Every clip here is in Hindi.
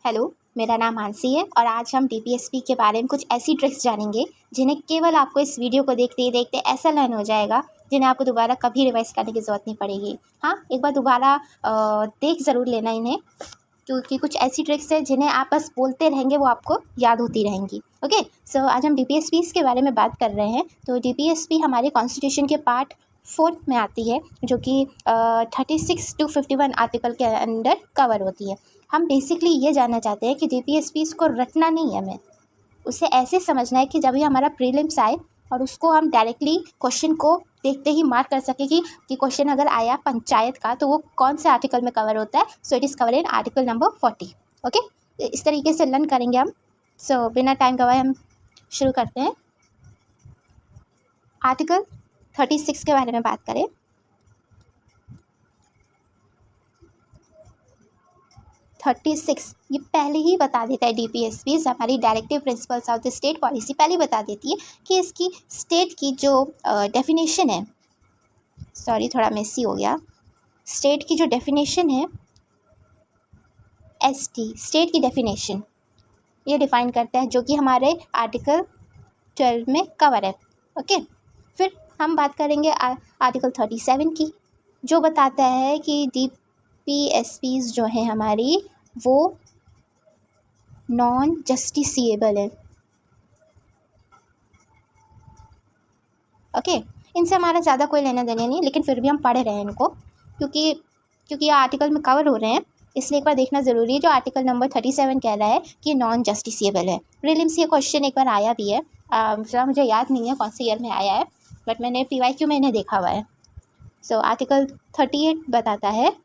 हेलो, मेरा नाम मानसी है और आज हम डीपीएसपी के बारे में कुछ ऐसी ट्रिक्स जानेंगे जिन्हें केवल आपको इस वीडियो को देखते ही देखते ऐसा लर्न हो जाएगा जिन्हें आपको दोबारा कभी रिवाइज करने की ज़रूरत नहीं पड़ेगी। हाँ, एक बार दोबारा देख ज़रूर लेना इन्हें, क्योंकि कुछ ऐसी ट्रिक्स है जिन्हें आप बस बोलते रहेंगे वो आपको याद होती रहेंगी। ओके, सो आज हम डीपीएसपीज़ के बारे में बात कर रहे हैं। तो डीपीएसपी हमारे कॉन्स्टिट्यूशन के पार्ट 4 में आती है, जो कि 36 to 51 आर्टिकल के अंडर कवर होती है। हम बेसिकली ये जानना चाहते हैं कि डीपीएसपीज़ को रटना नहीं है हमें, उसे ऐसे समझना है कि जब भी हमारा प्रीलिम्स आए और उसको हम डायरेक्टली क्वेश्चन को देखते ही मार्क कर सके कि क्वेश्चन अगर आया पंचायत का तो वो कौन से आर्टिकल में कवर होता है। सो it is cover in article number 40। Okay, इस तरीके से लर्न करेंगे हम। सो बिना टाइम गवाए हम शुरू करते हैं। आर्टिकल 36 के बारे में बात करें। थर्टी सिक्स ये पहले ही बता देता है, डीपीएसपीज़ हमारी directive principles of the state policy पहले बता देती है कि इसकी स्टेट की जो डेफिनेशन है, सॉरी थोड़ा मेसी हो गया, स्टेट की जो डेफिनेशन है एसटी, स्टेट की डेफिनेशन ये डिफाइन करता है, जो कि हमारे आर्टिकल 12 में कवर है। ओके, फिर हम बात करेंगे आर्टिकल 37 की, जो बताता है कि डीपीएसपीज़ जो है हमारी वो नॉन जस्टिसिएबल है। ओके, इनसे हमारा ज़्यादा कोई लेना देना नहीं, लेकिन फिर भी हम पढ़ रहे हैं इनको क्योंकि ये आर्टिकल में कवर हो रहे हैं, इसलिए एक बार देखना ज़रूरी है। जो आर्टिकल नंबर 37 कह रहा है कि नॉन जस्टिसिएबल है। प्रीलिम्स ये क्वेश्चन एक बार आया भी है, मुझे याद नहीं है कौन से ईयर में आया है, बट मैंने PYQ में इन्हें देखा हुआ है। सो आर्टिकल 38 बताता है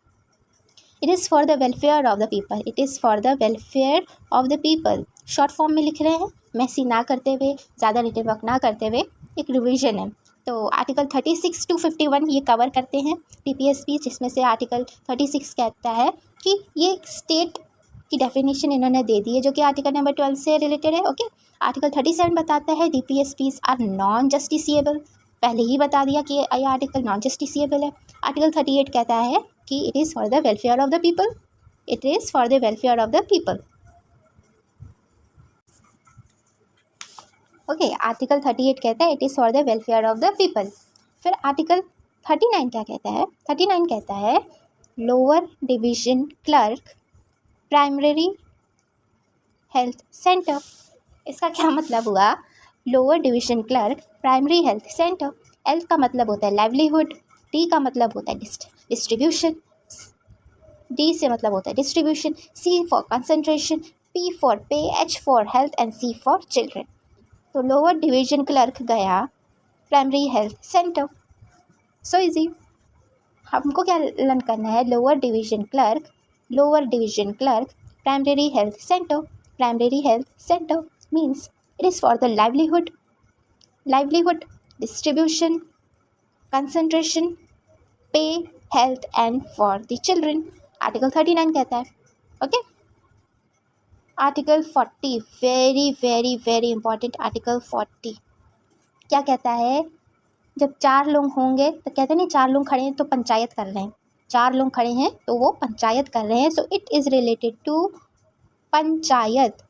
it is for the welfare of the people, it is for the welfare of the people. Short form में लिख रहे हैं, मैसी ना करते हुए, ज़्यादा रिटन वर्क ना करते हुए, एक रिवीजन है। तो आर्टिकल 36 to 51 ये कवर करते हैं डीपीएसपी, जिसमें से आर्टिकल 36 कहता है कि ये स्टेट की डेफिनेशन इन्होंने दे दी है, जो कि आर्टिकल नंबर 12 से रिलेटेड है। ओके, आर्टिकल 37 बताता है डीपीएसपीज़ आर नॉन जस्टिसिएबल, पहले ही बता दिया कि ये आर्टिकल नॉन जस्टिसिएबल है। आर्टिकल 38 कहता है कि it is for the welfare of the people, it is for the welfare of the people. Okay, article 38 कहता है it is for the welfare of the people. फिर आर्टिकल 39 क्या कहता है? 39 कहता है lower division clerk primary health centre. इसका क्या मतलब हुआ? Lower division clerk primary health centre, L का मतलब होता है लाइवलीहुड, टी का मतलब होता है डिस्ट्रीब्यूशन, डी से मतलब होता है distribution, C for concentration, P for pay, H for health and C for children. तो लोअर डिवीजन क्लर्क गया primary health centre. So easy, हमको क्या लर्न करना है? Lower division clerk primary health centre. Primary health centre means it is for the livelihood, distribution, concentration, pay, health and for the children. Article 39 कहता है। Okay, article 40 very very very important. Article 40 क्या कहता है? जब 4 लोग होंगे तो कहते नहीं 4 लोग खड़े हैं तो पंचायत कर रहे हैं, 4 लोग खड़े हैं तो वो पंचायत कर रहे हैं। So it is related to panchayat.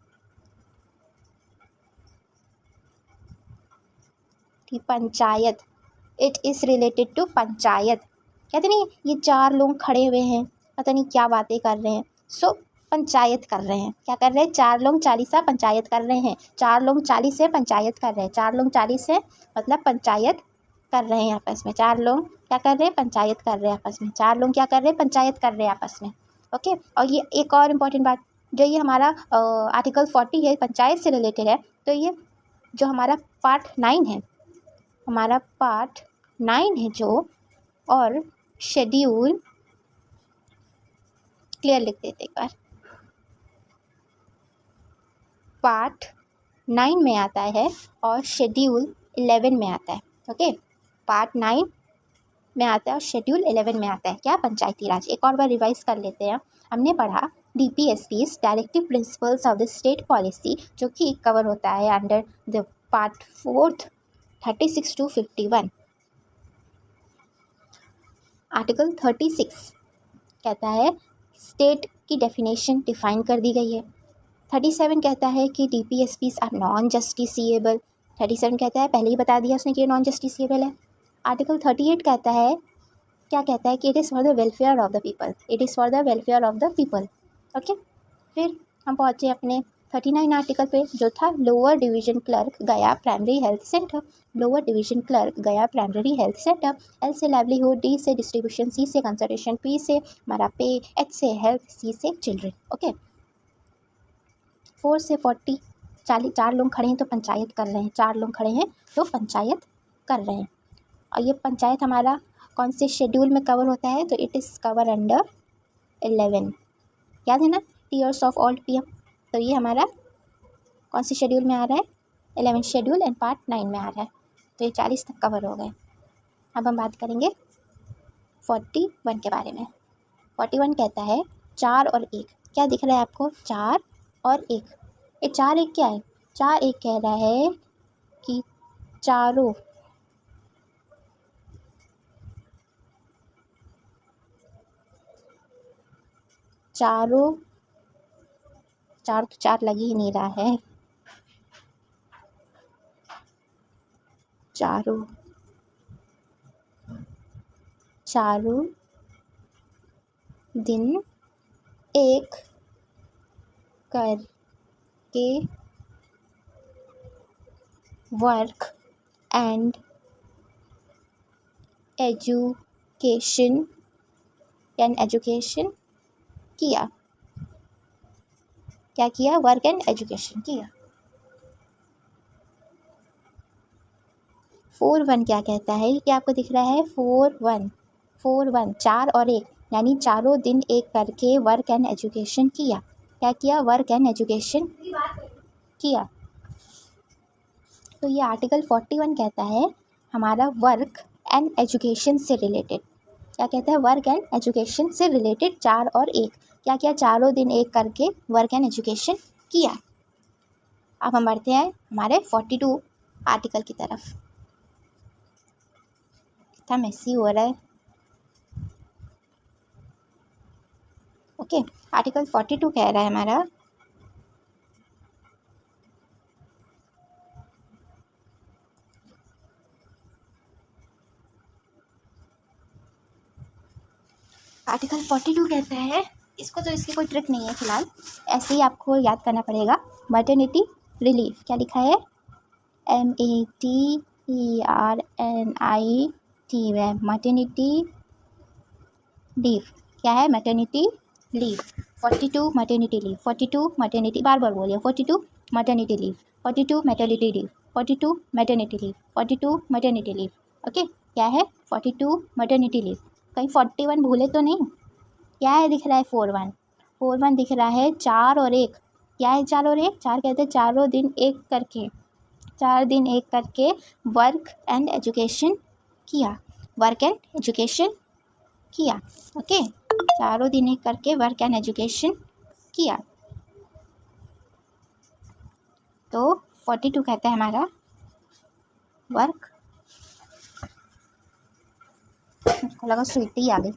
Panchayat, it is related to panchayat. कहते नहीं ये 4 लोग खड़े हुए हैं, पता नहीं क्या बातें कर रहे हैं। सो पंचायत कर रहे हैं। क्या कर रहे हैं? 4 लोग 40 है पंचायत कर रहे हैं, 4 लोग 40 है पंचायत कर रहे हैं, 4 लोग 40 है मतलब पंचायत कर रहे हैं आपस में। 4 लोग क्या कर रहे हैं? पंचायत कर रहे हैं आपस में। 4 लोग क्या कर रहे हैं? पंचायत कर रहे हैं आपस में। ओके, और ये एक और इम्पॉर्टेंट बात, जो ये हमारा आर्टिकल 40 है, पंचायत से रिलेटेड है, तो ये जो हमारा पार्ट 9 है, हमारा पार्ट 9 है जो, और शेड्यूल क्लियर लिख देते एक बार, पार्ट 9 में आता है और शेड्यूल 11 में आता है। ओके, पार्ट 9 में आता है और शेड्यूल 11 में आता है। क्या? पंचायती राज। एक और बार रिवाइज कर लेते हैं। हमने पढ़ा DPSPs directive principles of the state policy, जो कि कवर होता है under the part 4 36 to 51। Article 36 कहता है स्टेट की डेफिनेशन डिफाइन कर दी गई है। 37 कहता है कि DPSPs आर नॉन जस्टिसिएबल। 37 कहता है, पहले ही बता दिया उसने कि ये नॉन जस्टिसिएबल है। आर्टिकल 38 कहता है, क्या कहता है कि it is for the welfare of the people, it is for the welfare of the people. Okay, फिर हम पहुँचे अपने 39 आर्टिकल पे, जो था लोअर डिवीजन क्लर्क गया primary health centre. Lower division clerk गया प्राइमरी हेल्थ सेंटर। एल से लाइवलीहुड, डी से डिस्ट्रीब्यूशन, सी से कंसल्टेशन, पी से हमारा पे, एच से हेल्थ, सी से चिल्ड्रन। ओके, 4 से 40, 40 4 लोग खड़े हैं तो पंचायत कर रहे हैं, 4 लोग खड़े हैं तो पंचायत कर रहे हैं। और ये पंचायत हमारा कौन से शेड्यूल में कवर होता है, तो इट इज़ कवर अंडर 11। याद है ना, टीयर्स ऑफ ऑल्ड PM। तो ये हमारा कौन से शेड्यूल में आ रहा है, 11 शेड्यूल एंड पार्ट 9 में आ रहा है। तो ये 40 तक कवर हो गए। अब हम बात करेंगे 41 के बारे में। 41 कहता है 4 और 1। क्या दिख रहा है आपको, 4 और 1। ये 4 1 क्या है, 4 1 कह रहा है कि चारों चार तो 4 लग ही नहीं रहा है, चारों दिन एक करके वर्क एंड एजुकेशन किया। क्या किया, वर्क एंड एजुकेशन किया। 41 क्या कहता है, क्या आपको दिख रहा है, 41 4 और 1, यानी चारों दिन एक करके वर्क एंड एजुकेशन किया। क्या किया, वर्क एंड एजुकेशन किया। तो ये आर्टिकल 41 कहता है हमारा वर्क एंड एजुकेशन से रिलेटेड। क्या कहता है, वर्क एंड एजुकेशन से रिलेटेड 4 और 1। क्या किया, चारों दिन एक करके वर्क एंड एजुकेशन किया। अब हम बढ़ते हैं हमारे 42 आर्टिकल की तरफ। कितना मैसी हो रहा है। ओके, आर्टिकल 42 कह रहा है हमारा आर्टिकल 42 कहता है, इसको तो इसकी कोई ट्रिक नहीं है फिलहाल, ऐसे ही आपको याद करना पड़ेगा। मैटरनिटी रिलीफ, क्या लिखा है, METERNIT, मैटरनिटी लीव। क्या है, maternity leave. 42 maternity leave, 42 maternity, बार बार बोलिए, 42 maternity leave, 42 maternity leave, 42 maternity leave, 42 maternity leave. Okay, क्या है, 42 मैटरनिटी लीव। कहीं 41 भूले तो नहीं। क्या है दिख रहा है, 41 दिख रहा है, 4 और 1। क्या है 4 और 1, 4 कहते हैं चारों दिन एक करके, 4 दिन एक करके वर्क एंड एजुकेशन किया, वर्क एंड एजुकेशन किया। ओके, चारों दिन एक करके वर्क एंड एजुकेशन किया। तो 42 कहता है हमारा वर्क, मुझको लगा स्वीटी आ गई।